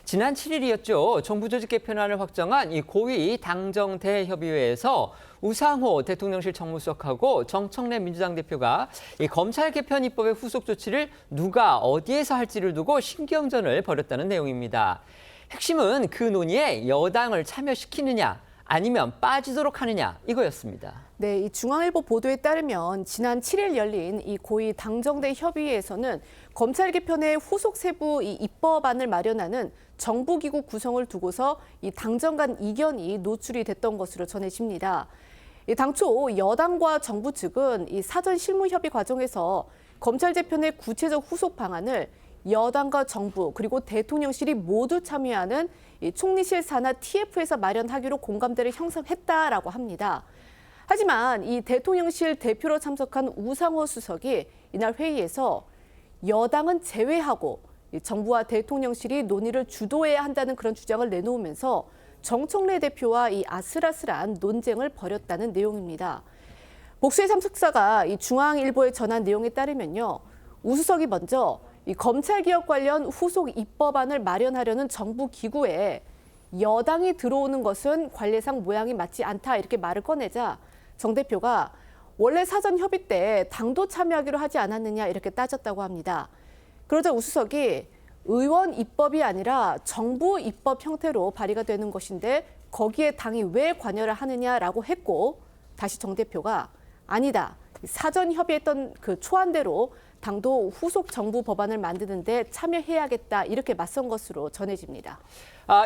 지난 7일이었죠. 정부 조직 개편안을 확정한 이 고위 당정대협의회에서 우상호 대통령실 정무수석하고 정청래 민주당 대표가 이 검찰 개편 입법의 후속 조치를 누가 어디에서 할지를 두고 신경전을 벌였다는 내용입니다. 핵심은 그 논의에 여당을 참여시키느냐 아니면 빠지도록 하느냐 이거였습니다. 네, 이 중앙일보 보도에 따르면 지난 7일 열린 이 고위 당정대 협의회에서는 검찰 개편의 후속 세부 이 입법안을 마련하는 정부기구 구성을 두고서 이 당정 간 이견이 노출이 됐던 것으로 전해집니다. 당초 여당과 정부 측은 이 사전 실무 협의 과정에서 검찰 재편의 구체적 후속 방안을 여당과 정부 그리고 대통령실이 모두 참여하는 이 총리실 산하 TF에서 마련하기로 공감대를 형성했다라고 합니다. 하지만 이 대통령실 대표로 참석한 우상호 수석이 이날 회의에서 여당은 제외하고 정부와 대통령실이 논의를 주도해야 한다는 그런 주장을 내놓으면서 정청래 대표와 이 아슬아슬한 논쟁을 벌였다는 내용입니다. 복수의 참석자가 이 중앙일보에 전한 내용에 따르면요, 우 수석이 먼저 이 검찰개혁 관련 후속 입법안을 마련하려는 정부 기구에 여당이 들어오는 것은 관례상 모양이 맞지 않다 이렇게 말을 꺼내자 정 대표가 원래 사전 협의 때 당도 참여하기로 하지 않았느냐 이렇게 따졌다고 합니다. 그러자 우 수석이 의원 입법이 아니라 정부 입법 형태로 발의가 되는 것인데 거기에 당이 왜 관여를 하느냐라고 했고 다시 정 대표가 아니다. 사전 협의했던 그 초안대로 당도 후속 정부 법안을 만드는 데 참여해야겠다 이렇게 맞선 것으로 전해집니다.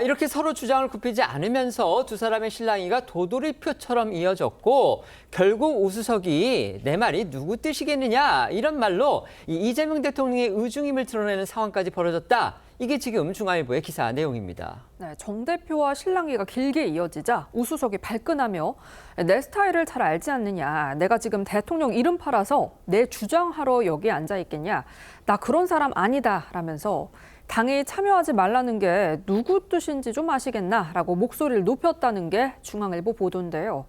이렇게 서로 주장을 굽히지 않으면서 두 사람의 실랑이가 도돌이표처럼 이어졌고 결국 우 수석이 내 말이 누구 뜻이겠느냐 이런 말로 이재명 대통령의 의중임을 드러내는 상황까지 벌어졌다. 이게 지금 중앙일보의 기사 내용입니다. 네, 정 대표와 실랑이가 길게 이어지자 우 수석이 발끈하며 내 스타일을 잘 알지 않느냐. 내가 지금 대통령 이름 팔아서 내 주장하러 여기 앉아 있겠냐. 나 그런 사람 아니다 라면서 당에 참여하지 말라는 게 누구 뜻인지 좀 아시겠나라고 목소리를 높였다는 게 중앙일보 보도인데요.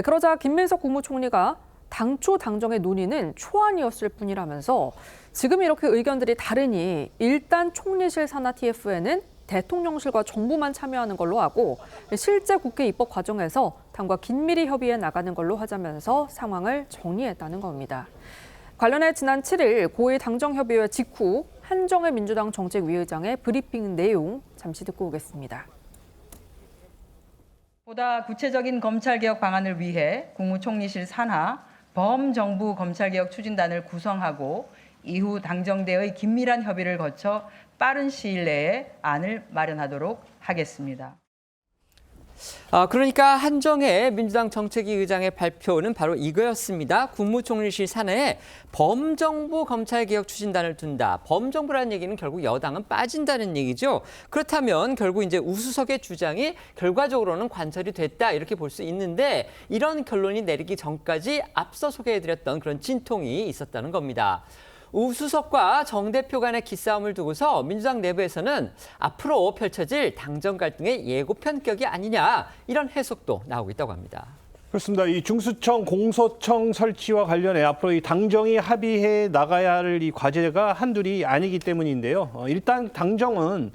그러자 김민석 국무총리가 당초 당정의 논의는 초안이었을 뿐이라면서 지금 이렇게 의견들이 다르니 일단 총리실 산하 TF에는 대통령실과 정부만 참여하는 걸로 하고 실제 국회 입법 과정에서 당과 긴밀히 협의해 나가는 걸로 하자면서 상황을 정리했다는 겁니다. 관련해 지난 7일 고위 당정협의회 직후 한정혜 민주당 정책위의장의 브리핑 내용 잠시 듣고 오겠습니다. 보다 구체적인 검찰개혁 방안을 위해 국무총리실 산하 범정부 검찰개혁 추진단을 구성하고 이후 당정대의 긴밀한 협의를 거쳐 빠른 시일 내에 안을 마련하도록 하겠습니다. 그러니까 한정혜 민주당 정책위 의장의 발표는 바로 이거였습니다. 국무총리실 산하에 범정부 검찰개혁 추진단을 둔다. 범정부라는 얘기는 결국 여당은 빠진다는 얘기죠. 그렇다면 결국 이제 우 수석의 주장이 결과적으로는 관철이 됐다 이렇게 볼 수 있는데 이런 결론이 내리기 전까지 앞서 소개해드렸던 그런 진통이 있었다는 겁니다. 우 수석과 정 대표 간의 기싸움을 두고서 민주당 내부에서는 앞으로 펼쳐질 당정 갈등의 예고편격이 아니냐 이런 해석도 나오고 있다고 합니다. 그렇습니다. 이 중수청, 공소청 설치와 관련해 앞으로 이 당정이 합의해 나가야 할 이 과제가 한둘이 아니기 때문인데요. 일단 당정은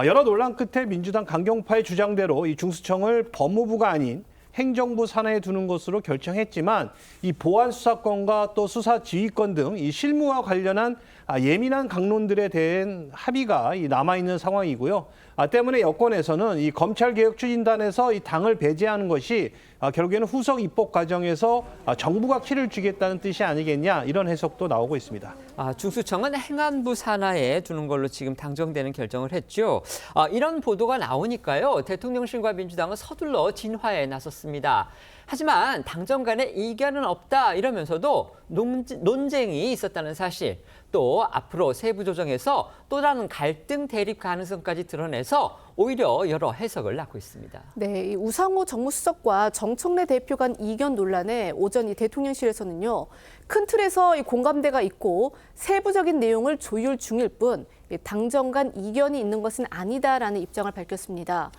여러 논란 끝에 민주당 강경파의 주장대로 이 중수청을 법무부가 아닌 행정부 산하에 두는 것으로 결정했지만 이 보안 수사권과 또 수사 지휘권 등 이 실무와 관련한 예민한 강론들에 대한 합의가 남아있는 상황이고요. 때문에 여권에서는 이 검찰개혁 추진단에서 이 당을 배제하는 것이 결국에는 후속 입법 과정에서 정부가 키를 쥐겠다는 뜻이 아니겠냐 이런 해석도 나오고 있습니다. 중수청은 행안부 산하에 두는 걸로 지금 당정되는 결정을 했죠. 이런 보도가 나오니까요. 대통령실과 민주당은 서둘러 진화에 나섰습니다. 하지만 당정 간에 이견은 없다 이러면서도 논쟁이 있었다는 사실, 또 앞으로 세부 조정에서 또 다른 갈등 대립 가능성까지 드러내서 오히려 여러 해석을 낳고 있습니다. 네, 이 우상호 정무수석과 정청래 대표 간 이견 논란에 오전 이 대통령실에서는요, 큰 틀에서 이 공감대가 있고 세부적인 내용을 조율 중일 뿐 당정 간 이견이 있는 것은 아니다라는 입장을 밝혔습니다.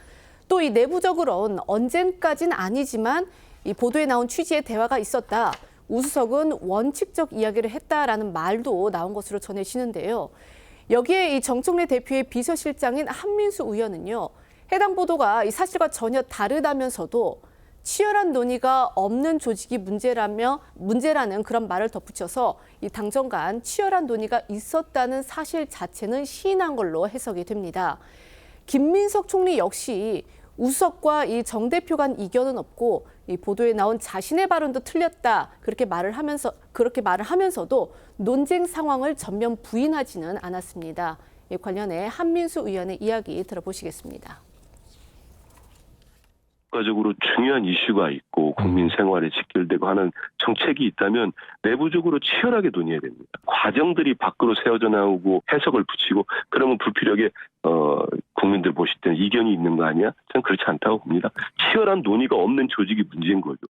또 이 내부적으로는 언젠까지는 아니지만 이 보도에 나온 취지의 대화가 있었다. 우 수석은 원칙적 이야기를 했다라는 말도 나온 것으로 전해지는데요. 여기에 이 정청래 대표의 비서실장인 한민수 의원은요. 해당 보도가 이 사실과 전혀 다르다면서도 치열한 논의가 없는 조직이 문제라는 그런 말을 덧붙여서 이 당정 간 치열한 논의가 있었다는 사실 자체는 시인한 걸로 해석이 됩니다. 김민석 총리 역시 우석과 이 정 대표 간 이견은 없고 이 보도에 나온 자신의 발언도 틀렸다 그렇게 말을 하면서도 논쟁 상황을 전면 부인하지는 않았습니다. 이 관련해 한민수 의원의 이야기 들어보시겠습니다. 국가적으로 중요한 이슈가 있고 국민 생활에 직결되고 하는 정책이 있다면 내부적으로 치열하게 논의해야 됩니다. 과정들이 밖으로 세워져 나오고 해석을 붙이고 그러면 불필요하게 국민들 보실 때는 이견이 있는 거 아니야? 저는 그렇지 않다고 봅니다. 치열한 논의가 없는 조직이 문제인 거죠.